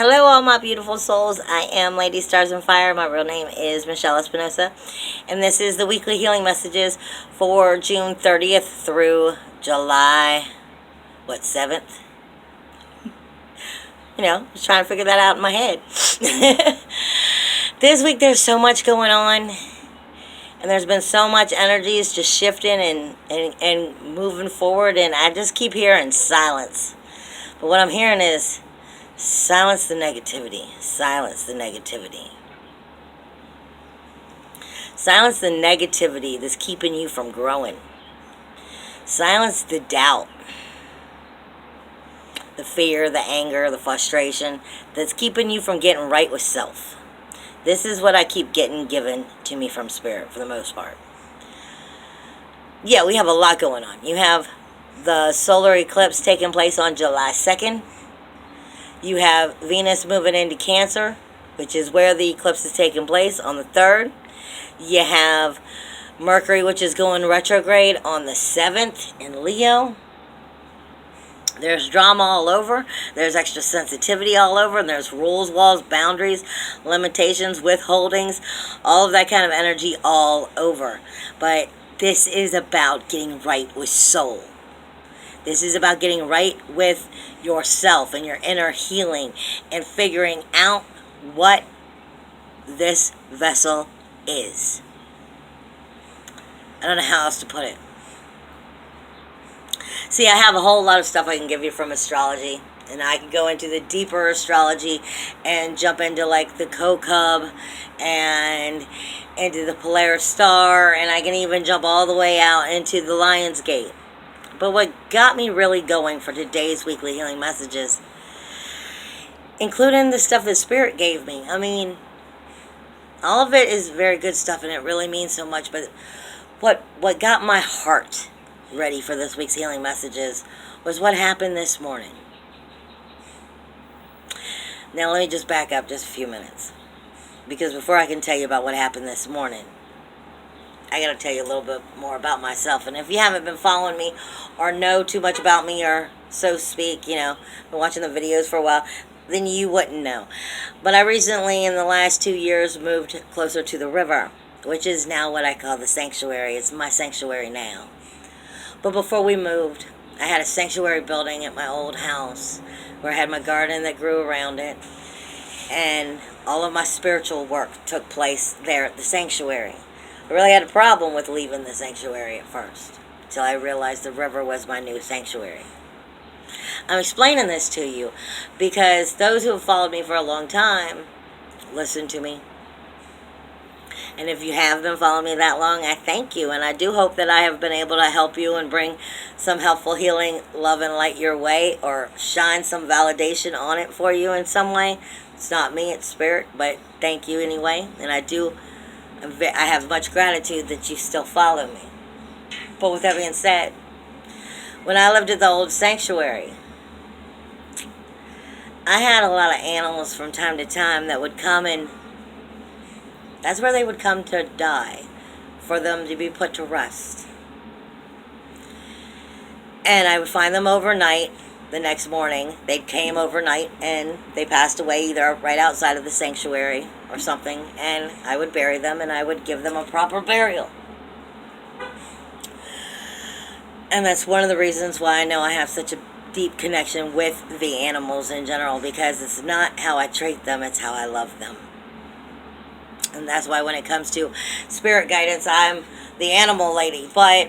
Hello, all my beautiful souls. I am Lady Stars and Fire. My real name is Michelle Espinosa, and this is the weekly healing messages for June 30th through July, 7th? I was trying to figure that out in my head. This week, there's so much going on, and there's been so much energies just shifting and moving forward, and I just keep hearing silence. But what I'm hearing is, silence the negativity. Silence the negativity. Silence the negativity that's keeping you from growing. Silence the doubt, the fear, the anger, the frustration that's keeping you from getting right with self. This is what I keep getting given to me from Spirit for the most part. Yeah, we have a lot going on. You have the solar eclipse taking place on July 2nd. You have Venus moving into Cancer, which is where the eclipse is taking place, on the 3rd. You have Mercury, which is going retrograde on the 7th in Leo. There's drama all over. There's extra sensitivity all over. And there's rules, walls, boundaries, limitations, withholdings, all of that kind of energy all over. But this is about getting right with soul. This is about getting right with yourself and your inner healing and figuring out what this vessel is. I don't know how else to put it. See, I have a whole lot of stuff I can give you from astrology. And I can go into the deeper astrology and jump into like the Kokub and into the Polaris Star. And I can even jump all the way out into the Lion's Gate. But what got me really going for today's weekly healing messages, including the stuff that Spirit gave me, I mean, all of it is very good stuff and it really means so much. But what got my heart ready for this week's healing messages was what happened this morning. Now let me just back up just a few minutes. Because before I can tell you about what happened this morning, I got to tell you a little bit more about myself. And if you haven't been following me or know too much about me or so to speak, been watching the videos for a while, then you wouldn't know. But I recently, in the last 2 years, moved closer to the river, which is now what I call the sanctuary. It's my sanctuary now. But before we moved, I had a sanctuary building at my old house where I had my garden that grew around it. And all of my spiritual work took place there at the sanctuary. I really had a problem with leaving the sanctuary at first, until I realized the river was my new sanctuary. I'm explaining this to you because those who have followed me for a long time listen to me. And if you have been following me that long, I thank you. And I do hope that I have been able to help you and bring some helpful healing, love, and light your way, or shine some validation on it for you in some way. It's not me, it's Spirit, but thank you anyway. And I have much gratitude that you still follow me. But with that being said, when I lived at the old sanctuary, I had a lot of animals from time to time that would come, and that's where they would come to die, for them to be put to rest. And I would find them overnight. The next morning, they came overnight and they passed away either right outside of the sanctuary or something, and I would bury them and I would give them a proper burial. And that's one of the reasons why I know I have such a deep connection with the animals in general, because it's not how I treat them, it's how I love them. And that's why when it comes to spirit guidance, I'm the animal lady. But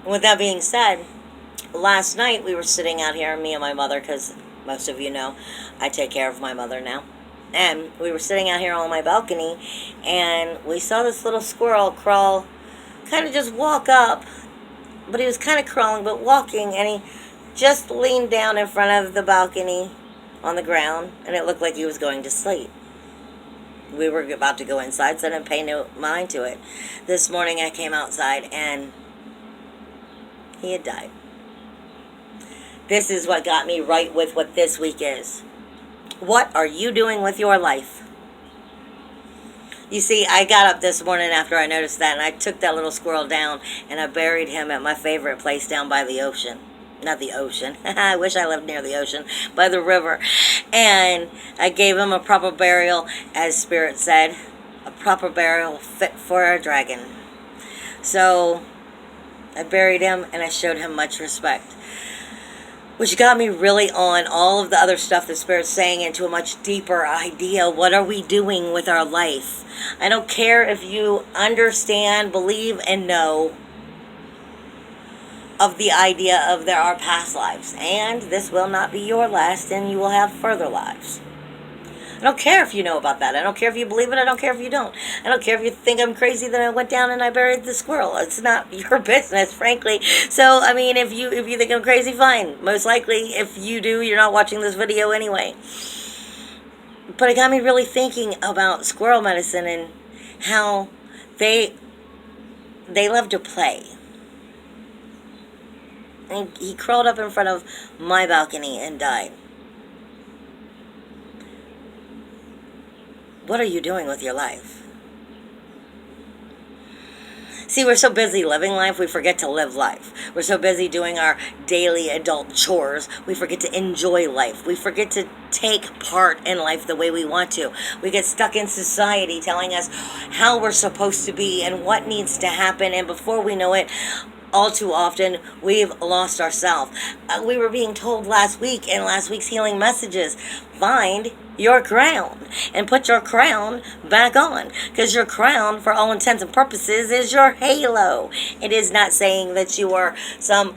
with that being said, last night we were sitting out here, me and my mother, because most of you know I take care of my mother now. And we were sitting out here on my balcony, and we saw this little squirrel crawl, kind of just walk up. But he was kind of crawling, but walking, and he just leaned down in front of the balcony on the ground, and it looked like he was going to sleep. We were about to go inside, so I didn't pay no mind to it. This morning I came outside, and he had died. This is what got me right with what this week is. What are you doing with your life? You see, I got up this morning after I noticed that, and I took that little squirrel down, and I buried him at my favorite place down by the ocean. not the ocean. I wish I lived near the ocean, by the river. And I gave him a proper burial, as Spirit said, a proper burial fit for a dragon. So I buried him and I showed him much respect, which got me really on all of the other stuff the Spirit's saying into a much deeper idea. What are we doing with our life? I don't care if you understand, believe, and know of the idea of there are past lives, and this will not be your last, and you will have further lives. I don't care if you know about that. I don't care if you believe it. I don't care if you don't. I don't care if you think I'm crazy that I went down and I buried the squirrel. It's not your business, frankly. So, I mean, if you think I'm crazy, fine. Most likely, if you do, you're not watching this video anyway. But it got me really thinking about squirrel medicine and how they love to play. And he crawled up in front of my balcony and died. What are you doing with your life? See, we're so busy living life, we forget to live life. We're so busy doing our daily adult chores, we forget to enjoy life. We forget to take part in life the way we want to. We get stuck in society telling us how we're supposed to be and what needs to happen, and before we know it, all too often, we've lost ourselves. We were being told last week in last week's healing messages, find your crown and put your crown back on, because your crown, for all intents and purposes, is your halo. It is not saying that you are some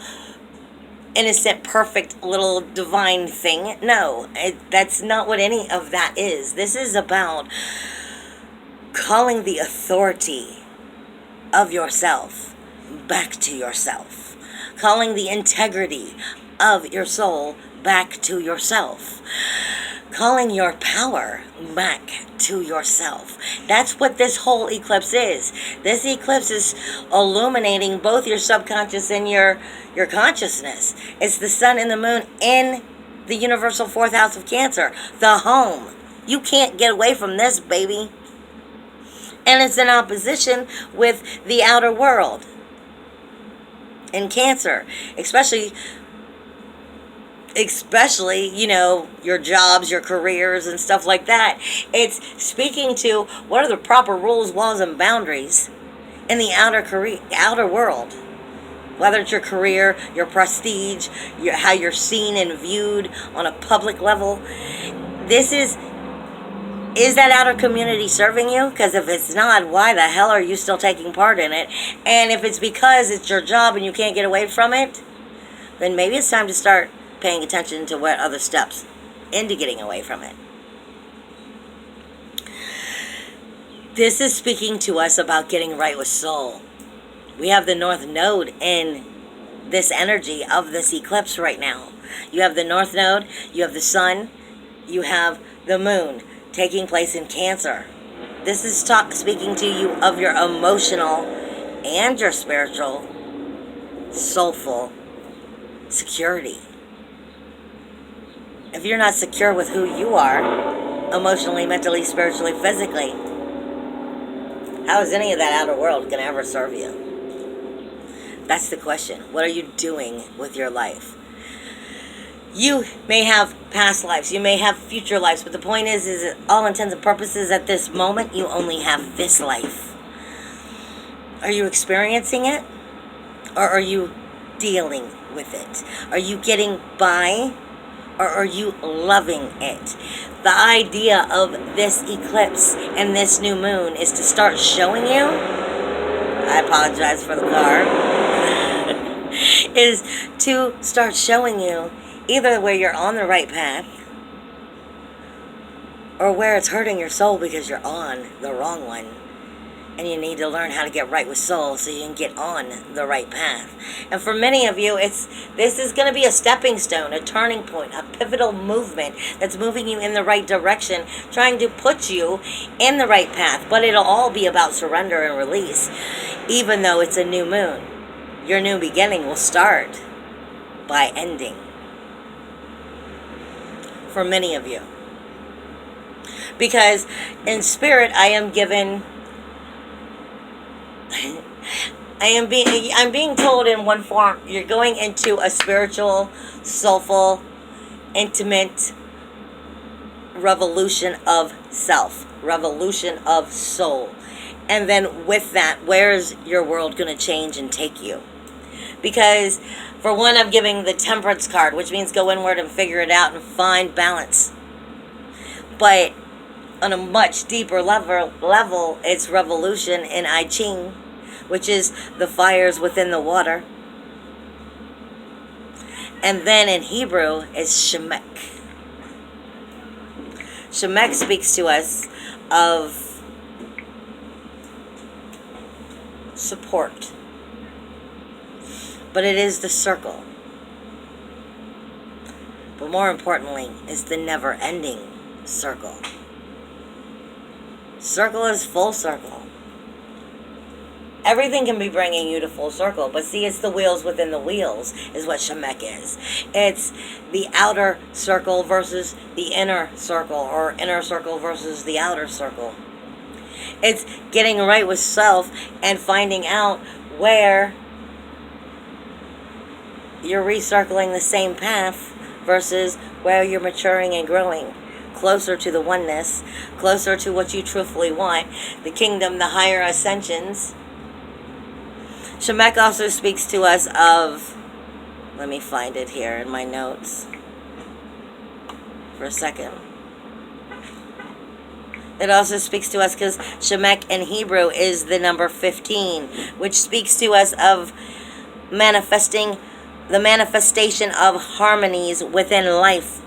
innocent, perfect little divine thing. No, that's not what any of that is. This is about calling the authority of yourself back to yourself, calling the integrity of your soul back to yourself, calling your power back to yourself. That's what this whole eclipse is. This eclipse is illuminating both your subconscious and your consciousness. It's the sun and the moon in the universal fourth house of Cancer, the home. You can't get away from this, baby. And it's in opposition with the outer world in Cancer, especially, you know, your jobs, your careers, and stuff like that. It's speaking to what are the proper rules, laws, and boundaries in the outer world. Whether it's your career, your prestige, how you're seen and viewed on a public level. This is that outer community serving you? Because if it's not, why the hell are you still taking part in it? And if it's because it's your job and you can't get away from it, then maybe it's time to start paying attention to what other steps into getting away from it. This is speaking to us about getting right with soul. We have the North Node in this energy of this eclipse right now. You have the North Node, you have the Sun, you have the Moon taking place in Cancer. This is speaking to you of your emotional and your spiritual, soulful security. If you're not secure with who you are, emotionally, mentally, spiritually, physically, how is any of that outer world going to ever serve you? That's the question. What are you doing with your life? You may have past lives, you may have future lives, but the point is all intents and purposes at this moment, you only have this life. Are you experiencing it? Or are you dealing with it? Are you getting by? Or are you loving it? The idea of this eclipse and this new moon is to start showing you, I apologize for the car, is to start showing you either where you're on the right path or where it's hurting your soul because you're on the wrong one. And you need to learn how to get right with soul so you can get on the right path. And for many of you, this is going to be a stepping stone, a turning point, a pivotal movement that's moving you in the right direction, trying to put you in the right path. But it'll all be about surrender and release, even though it's a new moon. Your new beginning will start by ending. For many of you. Because in spirit, I am given I'm being told in one form, you're going into a spiritual, soulful, intimate revolution of self, revolution of soul. And then with that, where is your world going to change and take you? Because for one, I'm giving the Temperance card, which means go inward and figure it out and find balance. But on a much deeper level, it's revolution in I Ching, which is the fires within the water. And then in Hebrew, it's Shemek. Shemek speaks to us of support. But it is the circle. But more importantly, it's the never-ending circle. Circle is full circle. Everything can be bringing you to full circle, but see, it's the wheels within the wheels is what Shemek is. It's the outer circle versus the inner circle, or inner circle versus the outer circle. It's getting right with self and finding out where you're recircling the same path versus where you're maturing and growing closer to the oneness, closer to what you truthfully want, the kingdom, the higher ascensions. Shemek also speaks to us of, let me find it here in my notes for a second. It also speaks to us because Shemek in Hebrew is the number 15, which speaks to us of manifesting the manifestation of harmonies within life.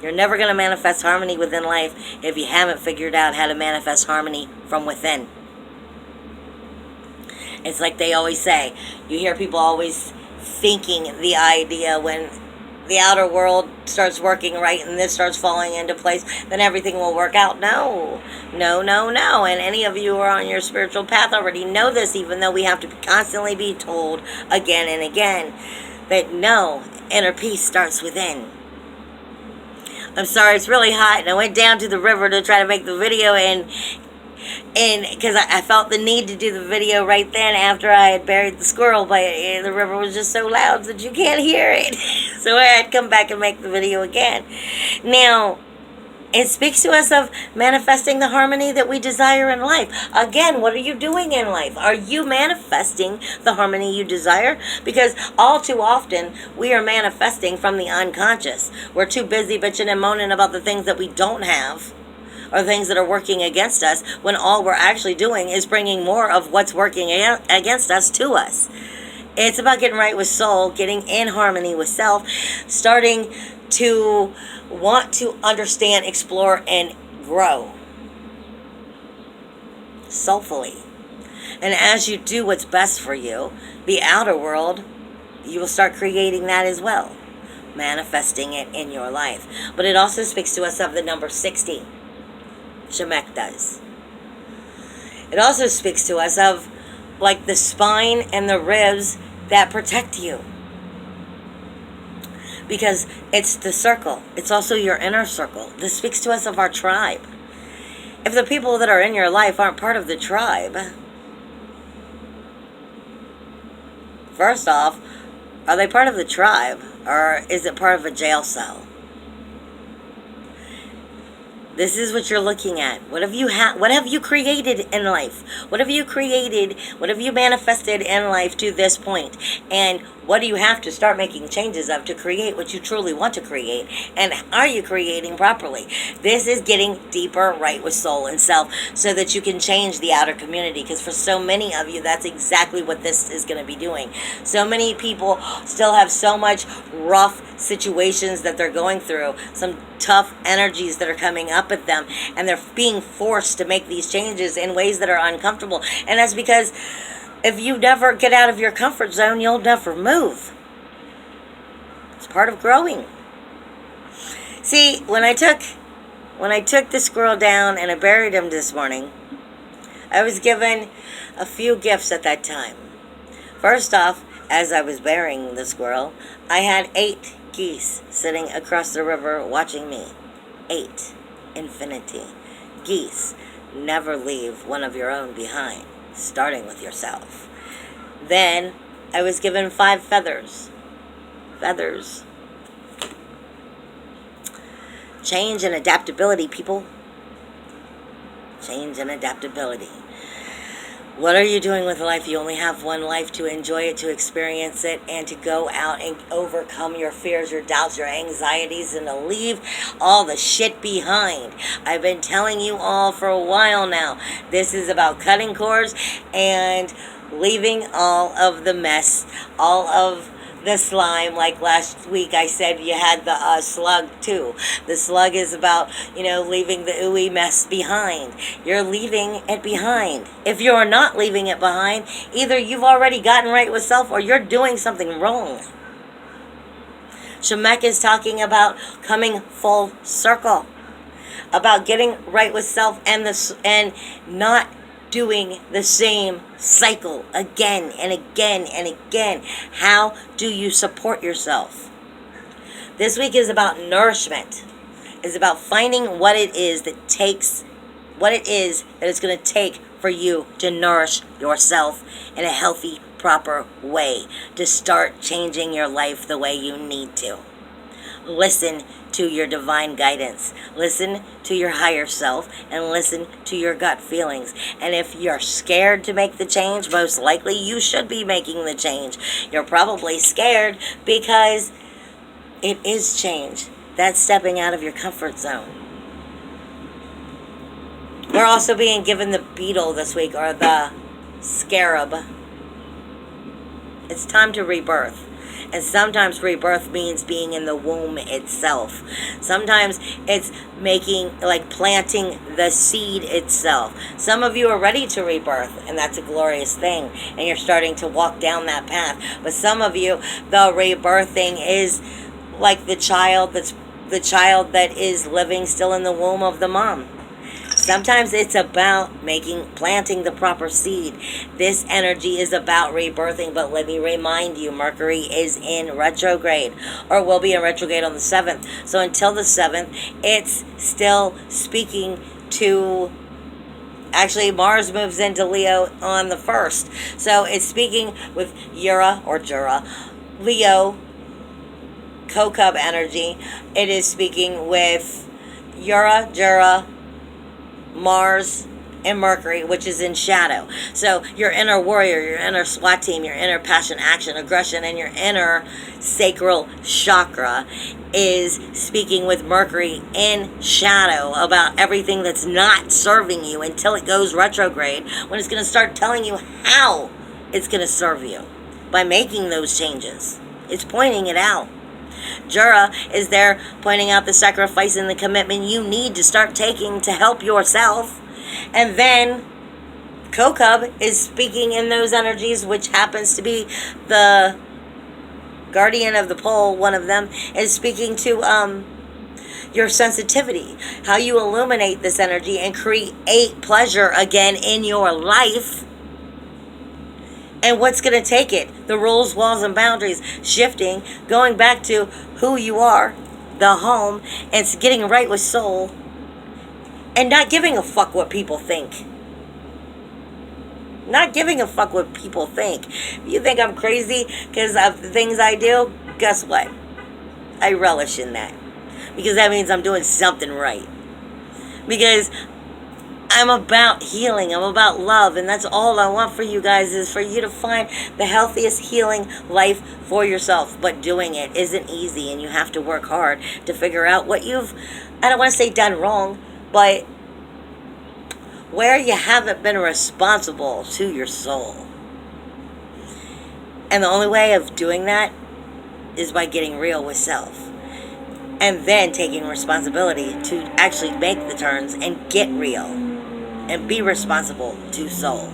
You're never going to manifest harmony within life if you haven't figured out how to manifest harmony from within. It's like they always say, you hear people always thinking the idea when the outer world starts working right and this starts falling into place, then everything will work out. No. And any of you who are on your spiritual path already know this, even though we have to constantly be told again and again that no, inner peace starts within. I'm sorry, it's really hot, and I went down to the river to try to make the video, and because I felt the need to do the video right then after I had buried the squirrel, but the river was just so loud that you can't hear it. So I had to come back and make the video again. Now, it speaks to us of manifesting the harmony that we desire in life. Again, what are you doing in life? Are you manifesting the harmony you desire? Because all too often, we are manifesting from the unconscious. We're too busy bitching and moaning about the things that we don't have, or things that are working against us, when all we're actually doing is bringing more of what's working against us to us. It's about getting right with soul, getting in harmony with self, starting to want to understand, explore, and grow soulfully. And as you do what's best for you, the outer world, you will start creating that as well, manifesting it in your life. But it also speaks to us of the number 60. Shemek does. It also speaks to us of like the spine and the ribs that protect you. Because it's the circle. It's also your inner circle. This speaks to us of our tribe. If the people that are in your life aren't part of the tribe, first off, are they part of the tribe, or is it part of a jail cell? This is what you're looking at. What have you created in life? What have you created? What have you manifested in life to this point? And what do you have to start making changes of to create what you truly want to create? And are you creating properly? This is getting deeper right with soul and self so that you can change the outer community. Because for so many of you, that's exactly what this is going to be doing. So many people still have so much rough situations that they're going through, some tough energies that are coming up at them, and they're being forced to make these changes in ways that are uncomfortable. And that's because if you never get out of your comfort zone, you'll never move. It's part of growing. See, when I took the squirrel down and I buried him this morning, I was given a few gifts at that time. First off, as I was burying the squirrel, I had 8 geese sitting across the river watching me. 8. Infinity. Geese. Never leave one of your own behind. starting with yourself. Then I was given 5 feathers. Feathers. Change and adaptability, people. Change and adaptability. What are you doing with life? You only have one life, to enjoy it, to experience it, and to go out and overcome your fears, your doubts, your anxieties, and to leave all the shit behind. I've been telling you all for a while now. This is about cutting cords and leaving all of the mess, all of the slime. Like last week I said, you had the slug too. The slug is about, leaving the ooey mess behind. You're leaving it behind. If you're not leaving it behind, either you've already gotten right with self or you're doing something wrong. Shamanic is talking about coming full circle, about getting right with self and not doing the same cycle again and again and again. How do you support yourself? This week is about nourishment. It's about finding what it is that it's going to take for you to nourish yourself in a healthy, proper way, to start changing your life the way you need to. Listen to your divine guidance. Listen to your higher self and listen to your gut feelings. And if you're scared to make the change, most likely you should be making the change. You're probably scared because it is change. That's stepping out of your comfort zone. We're also being given the beetle this week, or the scarab. It's time to rebirth. And sometimes rebirth means being in the womb itself. Sometimes it's planting the seed itself. Some of you are ready to rebirth, and that's a glorious thing. And you're starting to walk down that path. But some of you, the rebirthing is like the child that is living still in the womb of the mom. Sometimes it's about planting the proper seed. This energy is about rebirthing, but let me remind you, Mercury is in retrograde, or will be in retrograde on the 7th. So until the 7th, it's still speaking to... Actually, Mars moves into Leo on the 1st. So it's speaking with Jura, Leo, Kokub energy. It is speaking with Jura, Mars, and Mercury, which is in shadow. So your inner warrior, your inner SWAT team, your inner passion, action, aggression, and your inner sacral chakra is speaking with Mercury in shadow about everything that's not serving you until it goes retrograde, when it's going to start telling you how it's going to serve you by making those changes. It's pointing it out. Jura is there pointing out the sacrifice and the commitment you need to start taking to help yourself. And then Kokub is speaking in those energies, which happens to be the guardian of the pole. One of them is speaking to your sensitivity, how you illuminate this energy and create pleasure again in your life. And what's going to take it? The rules, walls, and boundaries shifting, going back to who you are, the home, and getting right with soul, and not giving a fuck what people think. Not giving a fuck what people think. If you think I'm crazy because of the things I do, guess what? I relish in that. Because that means I'm doing something right. Because I'm about healing. I'm about love. And that's all I want for you guys, is for you to find the healthiest healing life for yourself. But doing it isn't easy, and you have to work hard to figure out what you've, I don't want to say done wrong, but where you haven't been responsible to your soul. And the only way of doing that is by getting real with self. And then taking responsibility to actually make the turns and get real. And be responsible to soul.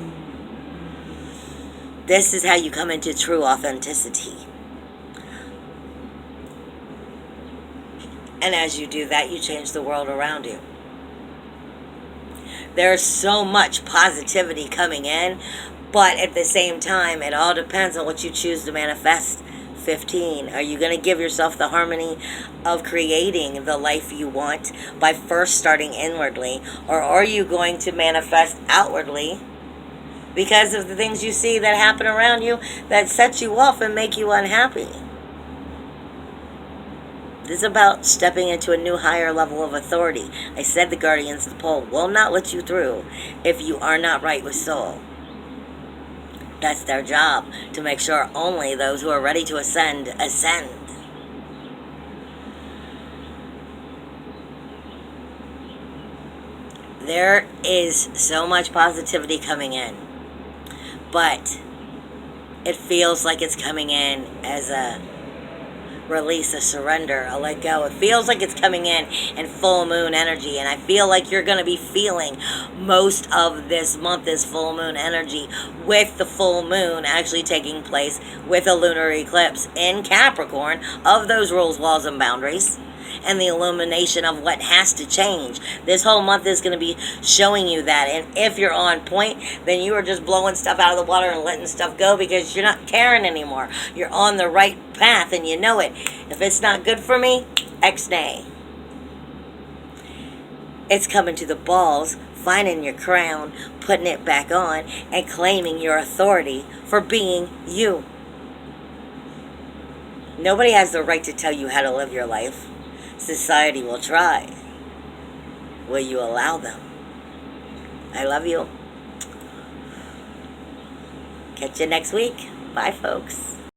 This is how you come into true authenticity. And as you do that, you change the world around you. There's so much positivity coming in, but at the same time, it all depends on what you choose to manifest. 15. Are you going to give yourself the harmony of creating the life you want by first starting inwardly? Or are you going to manifest outwardly because of the things you see that happen around you that set you off and make you unhappy. This is about stepping into a new higher level of authority. I said the guardians of the pole will not let you through if you are not right with soul. That's their job, to make sure only those who are ready to ascend, ascend. There is so much positivity coming in, but it feels like it's coming in as a release, a surrender, a let go. It feels like it's coming in full moon energy, and I feel like you're going to be feeling most of this month is full moon energy, with the full moon actually taking place with a lunar eclipse in Capricorn of those rules, laws, and boundaries, and the illumination of what has to change. This whole month is going to be showing you that, and if you're on point, then you are just blowing stuff out of the water and letting stuff go because you're not caring anymore. You're on the right path and you know it. If it's not good for me, ex-nay. It's coming to the balls, finding your crown, putting it back on, and claiming your authority for being you. Nobody has the right to tell you how to live your life. Society will try. Will you allow them? I love you. Catch you next week. Bye, folks.